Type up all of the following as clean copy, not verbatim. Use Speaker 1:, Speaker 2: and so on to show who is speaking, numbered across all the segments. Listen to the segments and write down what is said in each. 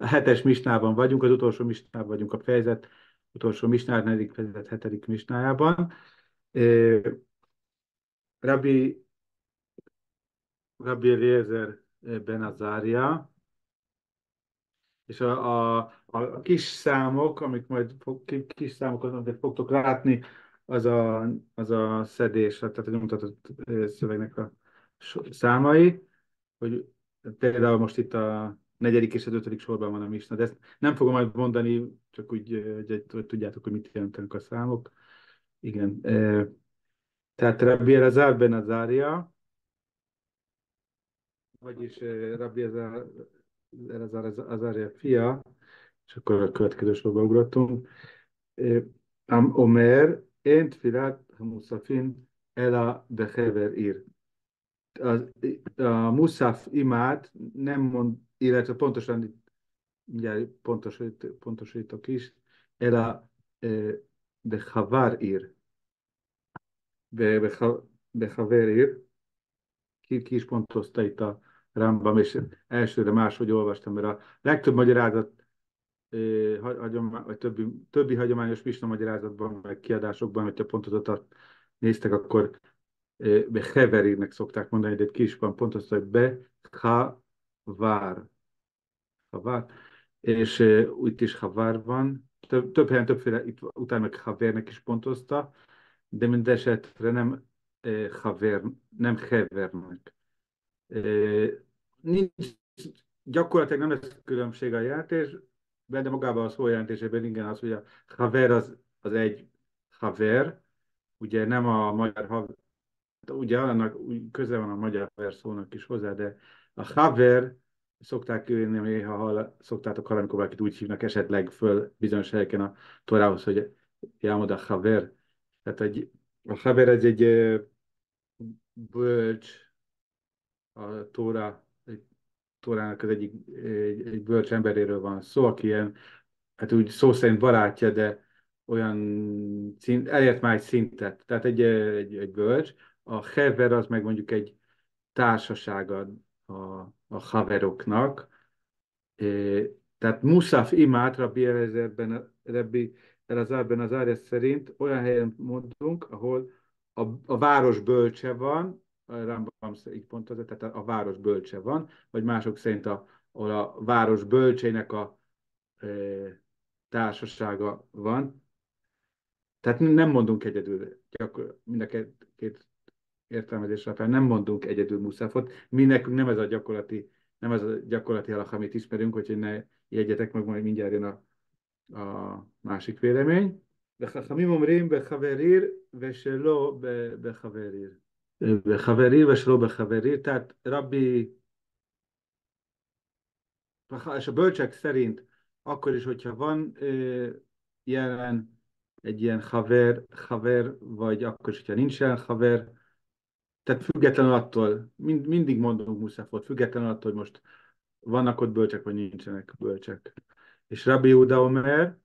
Speaker 1: A hetes misnában vagyunk, az utolsó misnában vagyunk a fejezet, utolsó misnál, negyedik fejezet, hetedik misnájában. Ö, Rabbi, Rabbi Eliezer ben Azária, és a kis számok, amik majd kis számokat, amit fogtok látni, az az a szedés, tehát a nyomtatott szövegnek a számai, hogy például most itt a negyedik és az ötödik sorban van a misna, de ezt nem fogom majd mondani, csak úgy, hogy tudjátok, hogy mit jelentenek a számok. Igen. Tehát Rabbi Elazar ben Azaria, vagyis Rabbi Elazar Azaria fia, és akkor a következő sorba ugrottunk. Am Omer, én tfilát Musafin ela behever ír. A Musaf imád nem mond, illetve pontosan, mindjárt pontosítok is, ela behavar ír. Behaver ír. Ki is pontozta itt a Rambam, és elsőre máshogy olvastam, mert a legtöbb magyarázat vagy többi hagyományos misna magyarázatban, meg kiadásokban, hogyha pontozatát néztek, akkor Beheverírnek szokták mondani, de itt ki is van pontozva, hogy Behavár. Havár. És itt is Havár van. Több helyen többféle, itt utána meg Havernek is pontozta, de mindesetre nem Haver, nem Hevernek. Nincs, gyakorlatilag nem lesz különbség a jelentésben, de magában a szó jelentésében igen az, hogy a haver az egy haver, ugye nem a magyar haver, ugye annak köze van a magyar haver szónak is hozzá, de a haver szokták írni, néha szoktátok hallani, amikor valakit úgy hívnak esetleg föl bizonyos helyeken a Torához, hogy Jámod a haver. Tehát a haver ez egy bölcs, a Tórának az egy bölcs emberéről van szó, aki ilyen, hát úgy szó szerint barátja, de elért már egy szintet, tehát egy bölcs. A hever az meg mondjuk egy társasága a haveroknak. Tehát Musaf imát Rabbi Elazarben az Ária szerint olyan helyen mondunk, ahol a város bölcse van, a Rambam így pontozza, tehát a város bölcse van, vagy mások szerint ahol a város bölcsének a e, társasága van. Tehát nem mondunk egyedül, mind a két értelmezés alapján nem mondunk egyedül muszáfot. Mi nekünk nem ez a gyakorlati halak, amit ismerünk, hogy ne jegyetek meg, majd mindjárt jön a másik vélemény. וחכמים אומרים בחבריר ושלא בחבריר. בחבריר ושלא בחבריר, tehát Rabbi, és a bölcsek szerint akkor is, hogyha van jelen egy ilyen haver, vagy akkor is, hogyha nincs jelen haver, tehát függetlenül attól, mindig mondunk muszáfot, függetlenül attól, hogy most vannak ott bölcsek, vagy nincsenek bölcsek. És Rabbi Yehuda Omer,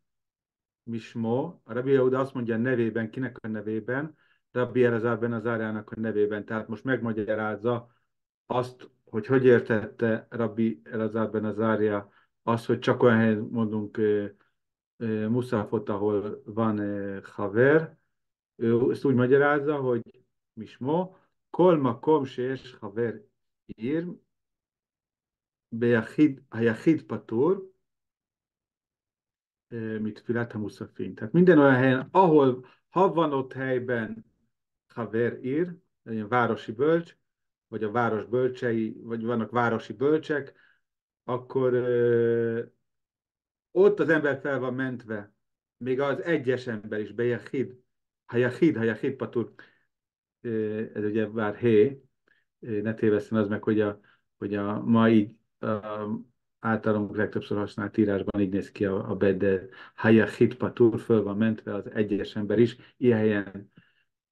Speaker 1: Mismo, a Rabbi Yehuda azt mondja a nevében, kinek a nevében, Rabbi Elazar ben Azáriának a nevében, tehát most megmagyarázza azt, hogy értette Rabbi Elazar ben Azária azt, hogy csak olyan helyen mondunk muszáfot, ahol van haver. Ő ezt úgy magyarázza, hogy Mismo, kol makom שיש חבר עיר, היחיד פטור מתפילת המוספים. Tehát minden olyan helyen, ahol, ha van ott helyben haver ír, egy városi bölcs, vagy a város bölcsei, vagy vannak városi bölcsek, akkor ott az ember fel van mentve, még az egyes ember is, bejahid, ha jahid patur, ez ugye bár hé, ne téveszten az meg, hogy a mai általunk legtöbbször használt írásban így néz ki a bed, de Haya Hitpatur föl van mentve az egyes ember is. Ilyen helyen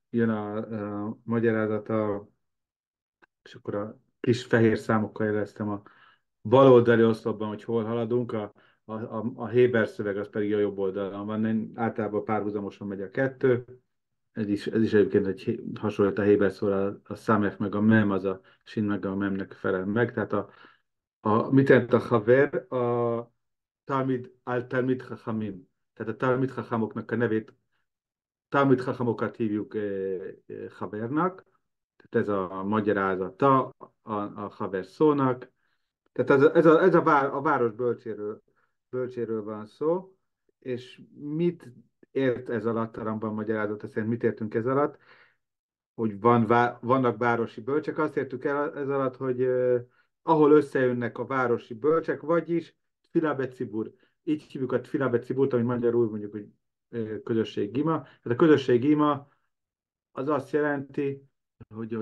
Speaker 1: jön a magyarázata, és akkor a kis fehér számokkal jeleztem a baloldali oszlopban, hogy hol haladunk, a Héber szöveg az pedig a jobb oldalon van, általában párhuzamosan megy a kettő, ez is egyébként egy hasonlít a Héber szóra, a Számech meg a Mem, az a Sin meg a Memnek felel meg. Tehát mit jelent a haver? Talmid al-Talmid Chachamim. Tehát a Talmid Chachamoknak a nevét, Talmid Chachamokat hívjuk Havernak, tehát ez a magyarázata a Haver szónak. Tehát a város bölcséről van szó, és mit ért ez alatt, a Rambam magyarázata szerint mit értünk ez alatt, hogy vannak városi bölcsek, azt értük el ez alatt, hogy ahol összejönnek a városi bölcsek, vagyis Tfila Cibur. Így hívjuk a Tfila Ciburt, amit magyarul mondjuk, hogy közösség ima. Tehát a közösség ima az azt jelenti, hogy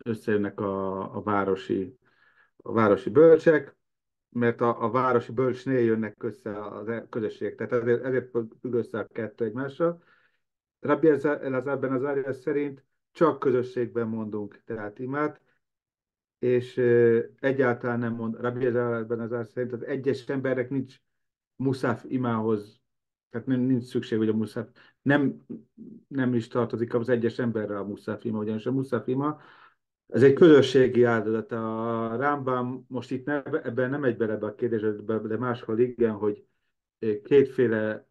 Speaker 1: összejönnek a városi bölcsek, mert a városi bölcsnél jönnek össze a közösségek. Tehát ezért függ össze a kettő egymással. Rabbi Elazar ben Azariah szerint csak közösségben mondunk tehát imát, és egyáltalán nem mond, Rabbi Elazar ben Azariah szerint az egyes embernek nincs muszáf imához, tehát nincs szükség, hogy a muszáf, nem, nem is tartozik az egyes emberre a muszáf ima, ugyanis a muszáf ima, ez egy közösségi áldozat. A Rámbám most itt ebben nem megy bele ebbe a kérdésbe, de máshol igen, hogy kétféle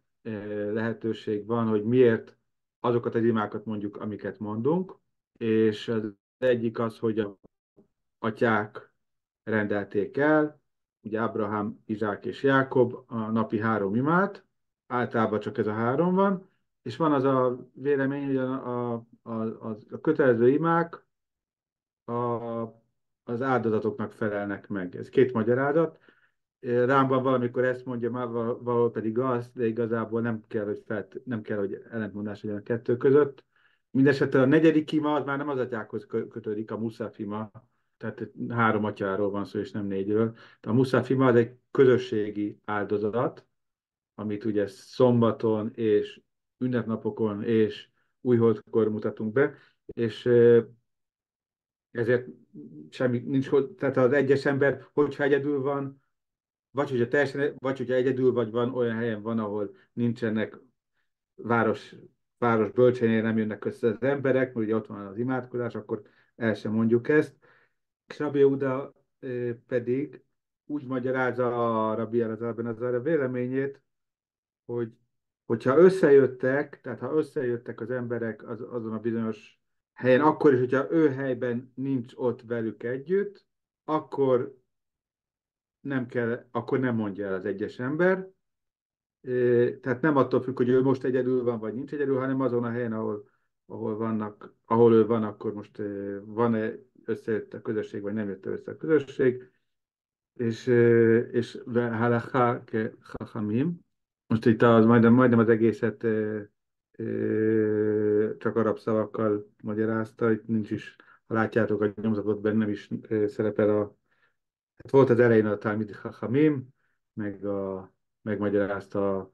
Speaker 1: lehetőség van, hogy miért azokat az imákat mondjuk, amiket mondunk, és az egyik az, hogy a atyák rendelték el, ugye Ábrahám, Izsák és Jákob a napi 3 imát, általában csak ez a 3 van, és van az a vélemény, hogy a kötelező imák a, az áldozatoknak felelnek meg. Ez két magyarázat. Rámban valamikor ezt mondja, már valahol pedig azt, de igazából nem kell, hogy ellentmondás legyen a kettő között. Mindenesetre a 4. ima az már nem az atyákhoz kötődik, a Muszaf ima, tehát 3 atyáról van szó, és nem 4-ről. De a Muszaf ima az egy közösségi áldozat, amit ugye szombaton és ünnepnapokon és újholdkor mutatunk be, és ezért semmi nincs, tehát az egyes ember, hogyha egyedül van, vagy hogyha egyedül vagy van, olyan helyen van, ahol nincsenek város, város bölcseinél nem jönnek össze az emberek, mert ugye ott van az imádkozás, akkor el sem mondjuk ezt. És Rabbi Yehuda pedig úgy magyarázza a Rabbi Elazar a véleményét, hogy hogyha összejöttek, tehát ha összejöttek az emberek azon a bizonyos helyen, akkor is, hogyha ő helyben nincs ott velük együtt, akkor akkor nem mondja el az egyes ember. Tehát nem attól függ, hogy ő most egyedül van, vagy nincs egyedül, hanem azon a helyen, ahol ő van, akkor most van-e összejött a közösség, vagy nem jött össze a közösség, és halacha ke chachamim. Most itt majdnem az egészet csak arab szavakkal magyarázta, itt nincs is, ha látjátok a nyomzatot, bennem is szerepel hát volt az elején a Talmid Chachamim, meg megmagyarázta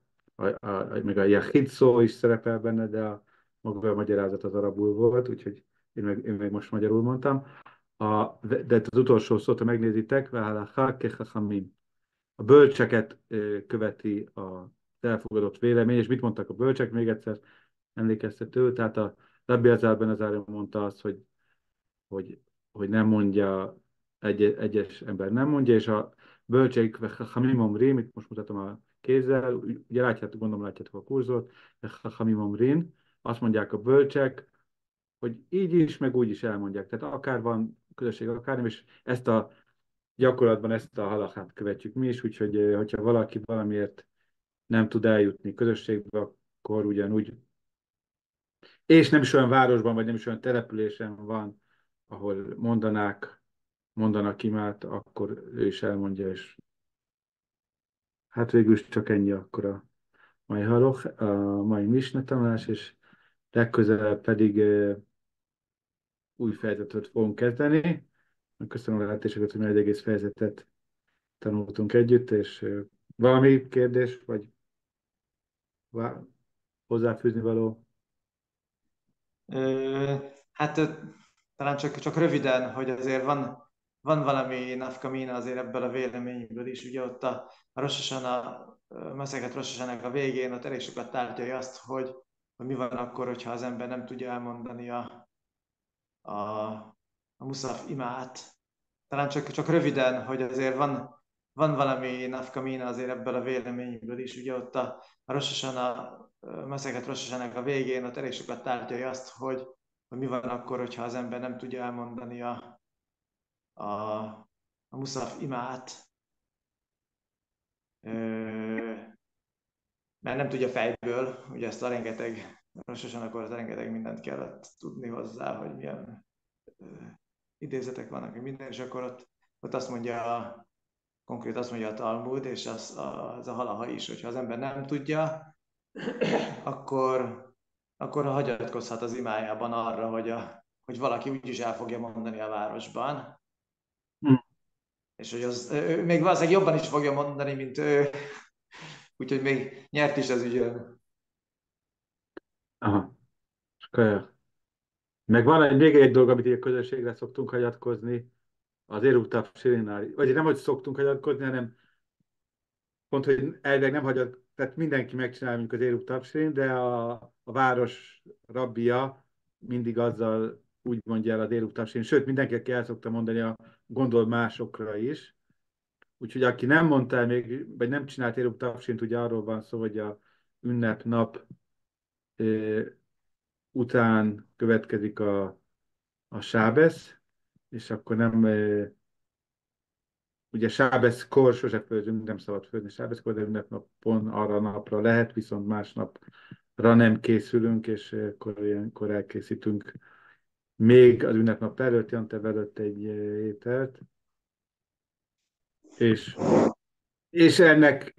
Speaker 1: meg a Yachid szó is szerepel benne, de maga a magyarázat az arabul volt, úgyhogy én meg most magyarul mondtam. De az utolsó szót, ha megnézitek, Vehalacha ke Chachamim. A bölcseket követi az elfogadott vélemény, és mit mondtak a bölcsek? Még egyszer emlékeztető, tehát a Rabbi Elazar ben Azariah mondta azt, hogy, hogy nem mondja, egyes ember nem mondja, és a bölcseik, Hamim Omrim, itt most mutatom a kézzel, ugye gondolom látjátok a kurzort, Hamim Omrin, azt mondják a bölcsek, hogy így is, meg úgy is elmondják. Tehát akár van közösség, akár nem, és gyakorlatban ezt a halakát követjük mi is, úgyhogy hogyha valaki valamiért nem tud eljutni közösségbe, akkor ugyanúgy, és nem is olyan városban, vagy nem is olyan településen van, ahol mondanak imát, akkor ő is elmondja, és hát végül is csak ennyi akkor a mai misna tanulás, és legközelebb pedig új fejezetet fogunk kezdeni. Köszönöm a lehetőséget, hogy egy egész fejezetet tanultunk együtt, és valami kérdés, vagy vá- hozzáfűzni való?
Speaker 2: Hát talán csak röviden, hogy azért van valami nafkamina azért ebből a véleményből is. Ugye ott a Rosh Hashanah, Meszeket Rosh Hashanah a végén ott elég sokat tárgyalja azt, hogy mi van akkor, hogyha az ember nem tudja elmondani a muszaf imát. Talán csak röviden, hogy azért van valami nafka mina azért ebből a véleményből is. Ugye ott a Rosh Hashanah, Meszeket Rosh Hashanah a végén ott elég sokat tárgyalja azt, hogy mi van akkor, hogyha az ember nem tudja elmondani a, a muszaf imát, mert nem tudja fejből, ugye ezt a rengeteg, Rosh Hashanah-kor az rengeteg mindent kellett tudni hozzá, hogy milyen idézetek vannak, hogy minden, és akkor ott azt mondja, konkrét azt mondja a Talmud, és az a halaha is, hogyha az ember nem tudja, akkor hagyatkozhat az imájában arra, hogy valaki úgyis el fogja mondani a városban,
Speaker 1: Hm.
Speaker 2: és hogy ő még valószínűleg jobban is fogja mondani, mint ő, úgyhogy még nyert is az ügyön.
Speaker 1: Aha. Meg van még egy dolog, amit így a közösségre szoktunk hagyatkozni, az Éruk Tapsirinál. Vagy nem, hogy szoktunk hagyatkozni, hanem pont, hogy elvileg nem hagyat, tehát mindenki megcsinálja mondjuk az Éruk Tapsirin, de a város rabbia mindig azzal úgy mondja el az Éruk Tapsirin, sőt, mindenki, aki el szokta mondani, gondol másokra is. Úgyhogy aki nem mondta el még, vagy nem csinált Éruk Tapsirint, ugye arról van szó, hogy a ünnepnap után következik a sábesz, és akkor nem, ugye sábeszkor sose főzünk, nem szabad főzni sábeszkor, de ünnepnapon arra a napra lehet, viszont másnapra nem készülünk, és akkor ilyenkor elkészítünk még az ünnepnap előtt, Jantev előtt egy ételt, és, és ennek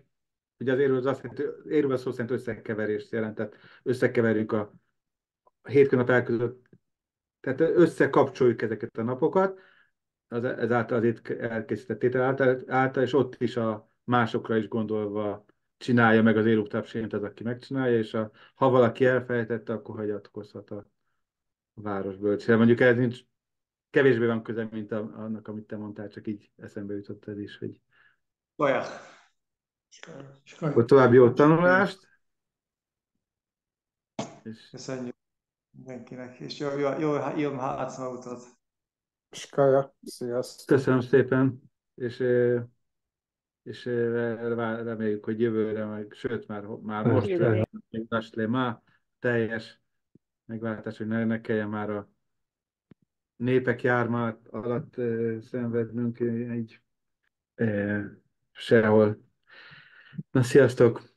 Speaker 1: ugye az érő az azt jelenti, érő szó szerint összekeverést jelent, tehát összekeverjük a hétköznap között, tehát összekapcsoljuk ezeket a napokat, ezáltal az itt elkészített étel által, és ott is a másokra is gondolva csinálja meg az Éruk Tapsirint az, aki megcsinálja, és ha valaki elfelejtette, akkor hagyatkozhat a városbölcsére. Mondjuk ez nincs, kevésbé van köze, mint annak, amit te mondtál, csak így eszembe jutott ez is, hogy
Speaker 2: Olyan.
Speaker 1: akkor további jó tanulást, és
Speaker 2: Köszönjük mindenkinek, és jó Hátszmautot.
Speaker 3: Skaja, sziasztok!
Speaker 1: köszönöm szépen, és reméljük, hogy jövőre, sőt, már most
Speaker 3: Igen.
Speaker 1: már teljes megváltás, hogy ne kelljen már a népek jármát alatt szenvednünk így sehol. Na, sziasztok!